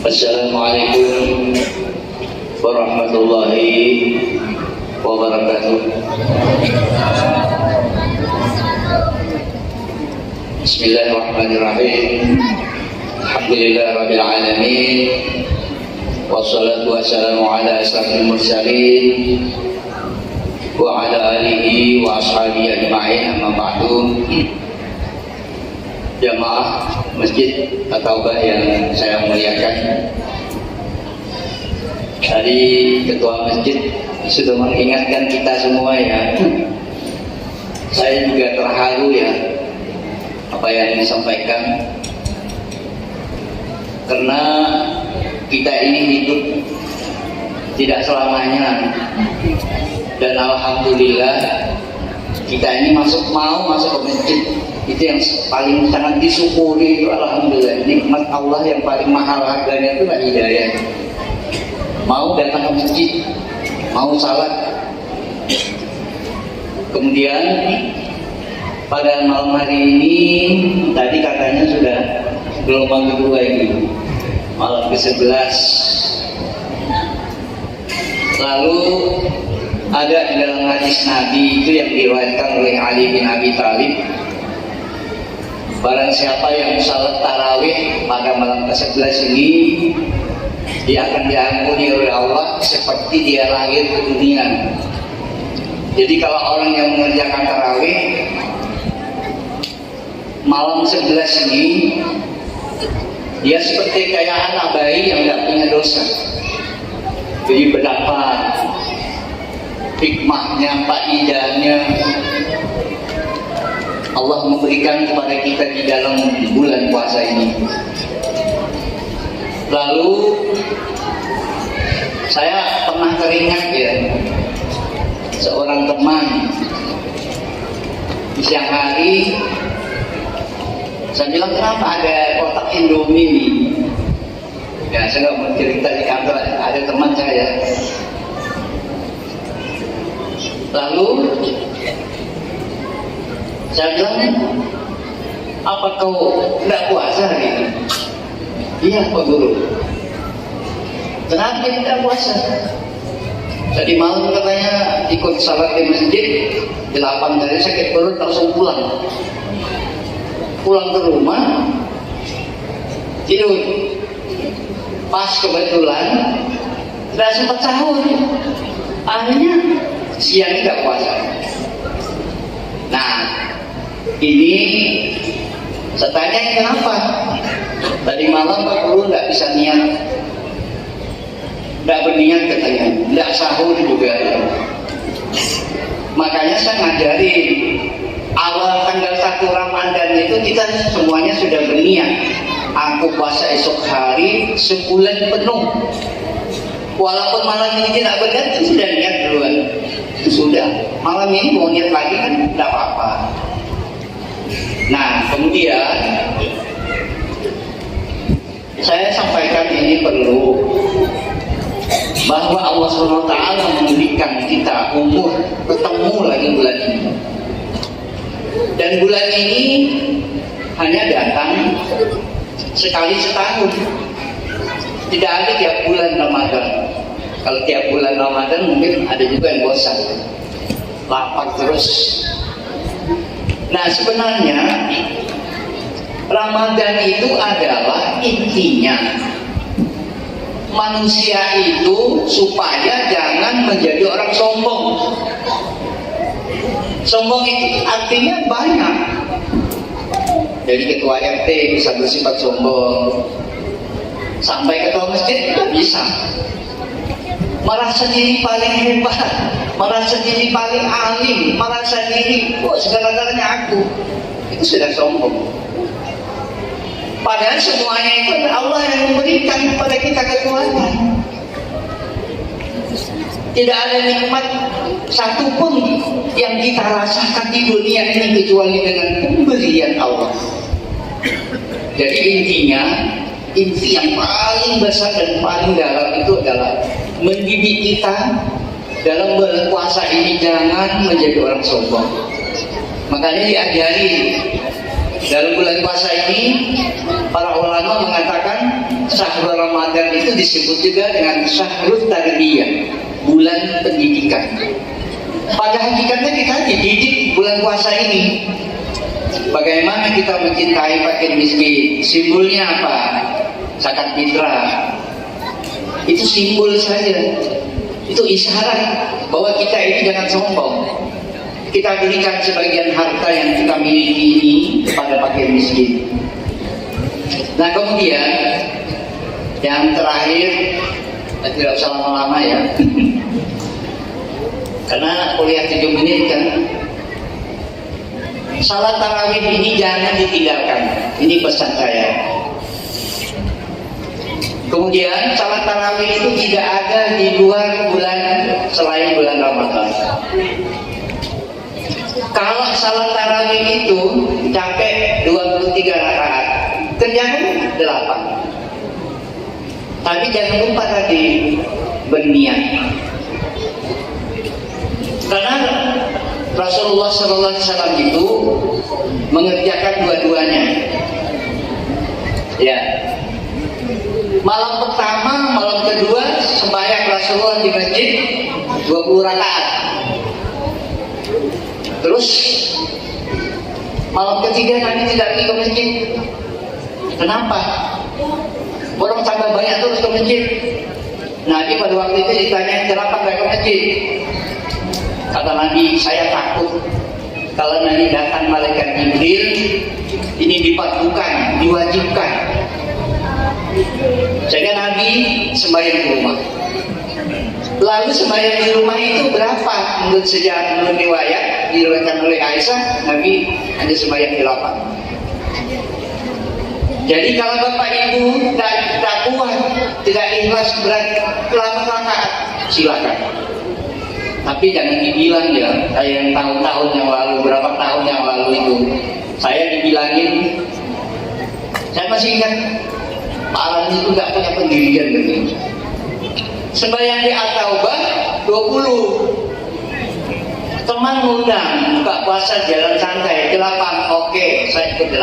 Assalamualaikum warahmatullahi wabarakatuh. Bismillahirrahmanirrahim. Alhamdulillahirabbil alamin. Wassalatu wassalamu ala asyrafil mursalin wa ala alihi wa ashabihi ajma'in, amma ba'du. Jamaah Masjid At-Taubah yang saya muliakan, tadi ketua masjid sudah mengingatkan kita semua ya. Saya juga terharu ya apa yang disampaikan, karena kita ini hidup tidak selamanya, dan alhamdulillah kita ini mau masuk ke masjid, itu yang paling sangat disyukuri. Itu alhamdulillah, nikmat Allah yang paling mahal harganya itu hidayah. Mau datang ke masjid, mau salat. Kemudian pada malam hari ini tadi katanya sudah gelombang kedua ini, malam ke-11. Lalu ada di dalam hadis Nabi itu yang diriwayatkan oleh Ali bin Abi Thalib, barang siapa yang salat tarawih pada malam ke-11 ini, dia akan diampuni oleh Allah seperti dia lahir ke dunia. Jadi kalau orang yang mengerjakan tarawih malam 11 ini, dia seperti kayak anak bayi yang tidak punya dosa. Jadi betapa hikmahnya, faedahnya Allah memberikan kepada kita di dalam bulan puasa ini. Lalu saya pernah teringat ya, seorang teman di siang hari, saya bilang kenapa ada kotak Indomie nih? Ya, saya nggak mau cerita di kantor, ada teman saya. Lalu saya bilang, apa kau tidak puasa hari ini? Iya Pak Guru. Kenapa tidak puasa? Tadi malam katanya ikut salat di masjid, 8 hari sakit perut langsung pulang ke rumah, tidur. Pas kebetulan tidak sempat sahur, akhirnya siang tidak puasa. Nah, ini saya tanya kenapa? Tadi malam Pak Guru nggak bisa niat, nggak berniat katanya, nggak sahur juga. Makanya saya ngajarin, awal tanggal 1 Ramadan itu kita semuanya sudah berniat, aku puasa esok hari sebulan penuh. Walaupun malam ini tidak berniat, itu sudah niat duluan. Itu sudah, malam ini mau niat lagi kan tidak apa-apa. Nah, kemudian saya sampaikan ini perlu, bahwa Allah SWT memberikan kita umur ketemu lagi bulan ini, dan bulan ini hanya datang sekali setahun, tidak ada tiap bulan Ramadan. Kalau tiap bulan Ramadan mungkin ada juga yang bosan, lapar terus. Nah, sebenarnya Ramadan itu adalah intinya manusia itu supaya jangan menjadi orang sombong. Sombong itu artinya banyak. Jadi ketua RT bisa bersifat sombong, sampai ketua masjid juga bisa merasa diri paling hebat, merasa diri paling alim, merasa diri segala-galanya aku. Itu sudah sombong. Padahal semuanya itu Allah yang memberikan kepada kita kekuatan. Tidak ada nikmat satupun yang kita rasakan di dunia ini kecuali dengan pemberian Allah. Jadi intinya, inti yang paling besar dan paling dalam itu adalah mendidik kita dalam berpuasa ini jangan menjadi orang sombong. Makanya diajari dalam bulan puasa ini, para ulama mengatakan syahrul Ramadan Ramadan itu disebut juga dengan syahrul tarbiyah, bulan pendidikan. Pada hakikatnya kita dididik bulan puasa ini. Bagaimana kita mencintai fakir miskin? Simbolnya apa? Zakat fitrah. Itu simbol saja. Itu isyarat bahwa kita ini jangan sombong. Kita berikan sebagian harta yang kita miliki ini kepada fakir miskin. Nah kemudian yang terakhir, tidak usah lama-lama ya, karena kuliah 7 menit kan. Salat tarawih ini jangan ditinggalkan. Ini pesan saya. Kemudian salat tarawih itu tidak ada di luar bulan selain bulan Ramadan. Kalau salat tarawih itu capek 23 rakaat, kerjakan 8. Tapi jangan lupa tadi berniat. Karena Rasulullah SAW itu mengerjakan dua-duanya. Ya. Malam pertama, malam kedua sembahyang Rasulullah di masjid 20 rakaat. Terus malam ketiga Nabi tidak pergi ke masjid. Kenapa? Orang tambah banyak terus ke masjid. Nabi pada waktu itu ditanya, kenapa nggak ke masjid? Kata Nabi, saya takut kalau nanti datang malaikat Jibril, ini dipadukan, diwajibkan. Sehingga Nabi sembahyang di rumah. Lalu sembahyang di rumah itu berapa? Menurut sejarah, menurut riwayat diriwayatkan oleh Aisyah, Nabi hanya sembahyang 8. Jadi kalau Bapak Ibu tidak kuat, tidak ikhlas berat 8 rakaat, silakan. Tapi jangan dibilang ya, kayak yang tahun-tahun yang lalu, berapa tahun yang lalu itu, saya dibilangin, saya masih ingat Pak Alan itu nggak punya pendirian begini. Sembahyang di At-Taubah 20. Teman ngundang buka puasa jalan santai 8, oke, saya ikut 8.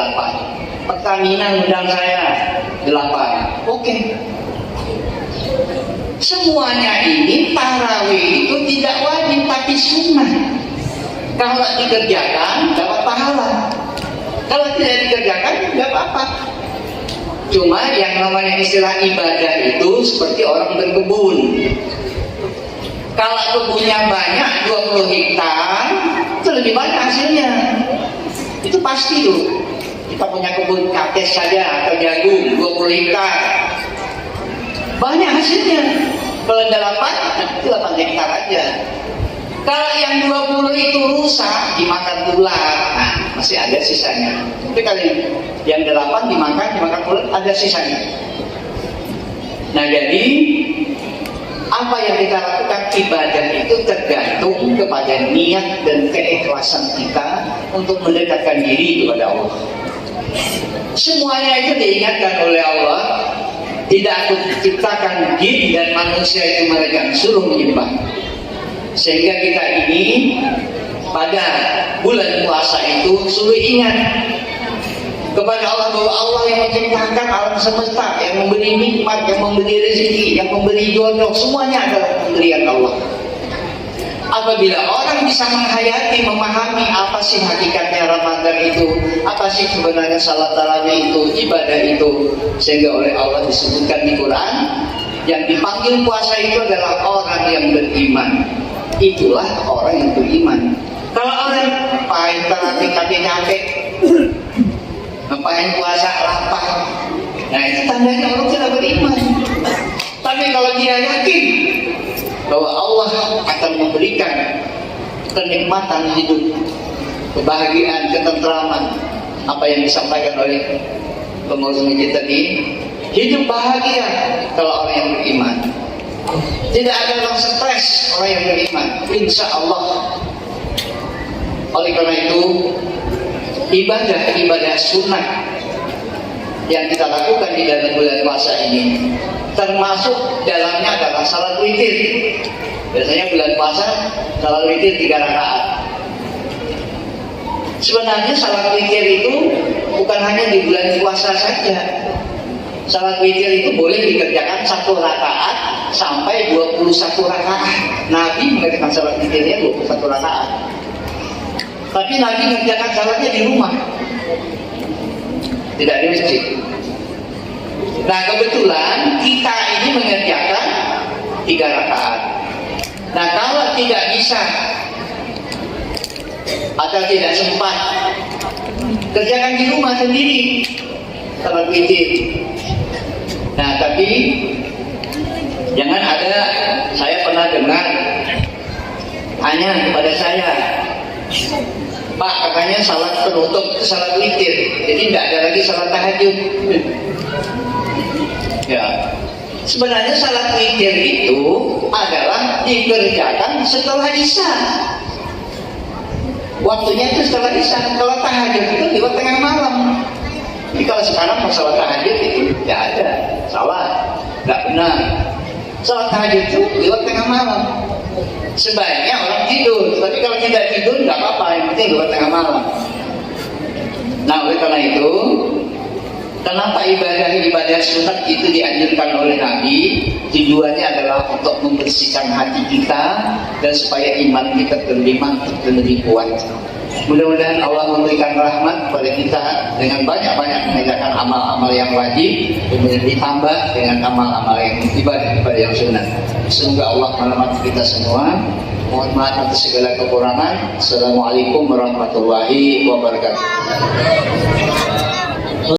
Pertamina ngundang saya 8, oke. Semuanya ini tarawih itu tidak wajib tapi sunnah. Kalau dikerjakan dapat pahala. Kalau tidak dikerjakan tidak apa-apa. Cuma yang namanya istilah ibadah itu seperti orang berkebun. Kalau kebunnya banyak 20 hektar, itu lebih banyak hasilnya. Itu pasti loh. Kita punya kebun kates saja atau jagung 20 hektar. Banyak hasilnya. Kalau 8 hektar aja. Kalau yang 20 itu rusak, dimakan ular, nah masih ada sisanya. Tapi kalau yang 8 dimakan ular, ada sisanya. Nah jadi apa yang kita lakukan ibadah itu tergantung kepada niat dan keikhlasan kita untuk mendekatkan diri kepada Allah. Semuanya itu diingatkan oleh Allah. Tidak aku ciptakan jin dan manusia itu mereka suruh menyembah. Sehingga kita ini pada bulan puasa itu suruh ingat kepada Allah bahwa Allah yang menciptakan alam semesta, yang memberi nikmat, yang memberi rezeki, yang memberi jodoh, semuanya adalah pemberian Allah. Apabila orang bisa menghayati, memahami apa sih hakikatnya Ramadan itu, apa sih sebenarnya salat tarawih itu, ibadah itu, sehingga oleh Allah disebutkan di Quran, yang dipanggil puasa itu adalah orang yang beriman. Itulah orang yang beriman. Kalau orang ngapain tarawih capek-capek, ngapain puasa lapar, nah itu tandanya orang tidak beriman. Tapi kalau dia yakin bahwa Allah akan memberikan kenikmatan hidup, kebahagiaan, ketentraman, apa yang disampaikan oleh pengurus masjid tadi, hidup bahagia kalau orang yang beriman. Tidak ada orang stres orang yang beriman, insya Allah. Oleh karena itu, ibadah sunnah yang kita lakukan di dalam bulan puasa ini, termasuk dalamnya adalah salat witir. Biasanya bulan puasa salat witir 3 rakaat. Sebenarnya salat witir itu bukan hanya di bulan puasa saja. Salat witir itu boleh dikerjakan 1 rakaat sampai 21 rakaat. Nabi mengerjakan salat witirnya 21 rakaat. Tapi Nabi mengerjakan salatnya di rumah, tidak di masjid. Nah kebetulan kita ini mengerjakan 3 rakaat. Nah kalau tidak bisa atau tidak sempat, kerjakan di rumah sendiri salat witir. Nah tapi jangan ada, saya pernah dengar hanya kepada saya, Pak katanya salat penutup itu salat witir, jadi tidak ada lagi salat tahajud. Ya, sebenarnya salat witir itu adalah dikerjakan setelah isya. Waktunya itu setelah isya. Kalau tahajud itu lewat tengah malam. Jadi kalau sekarang masalah tahajud itu tidak ada, salah, tidak benar. Salat tahajud itu lewat tengah malam. Sebaiknya orang tidur, tapi kalau tidak tidur nggak apa-apa, yang penting lewat tengah malam. Nah oleh karena itu, kenapa ibadah sunat itu dianjurkan oleh Nabi? Tujuannya adalah untuk membersihkan hati kita dan supaya iman kita lebih mantap dan lebih kuat. Mudah-mudahan Allah memberikan rahmat kepada kita dengan banyak-banyak mengerjakan amal-amal yang wajib, kemudian ditambah dengan amal-amal yang ibadah yang sunat. Semoga Allah merahmati kita semua. Mohon maaf atas segala kekurangan. Assalamualaikum warahmatullahi wabarakatuh.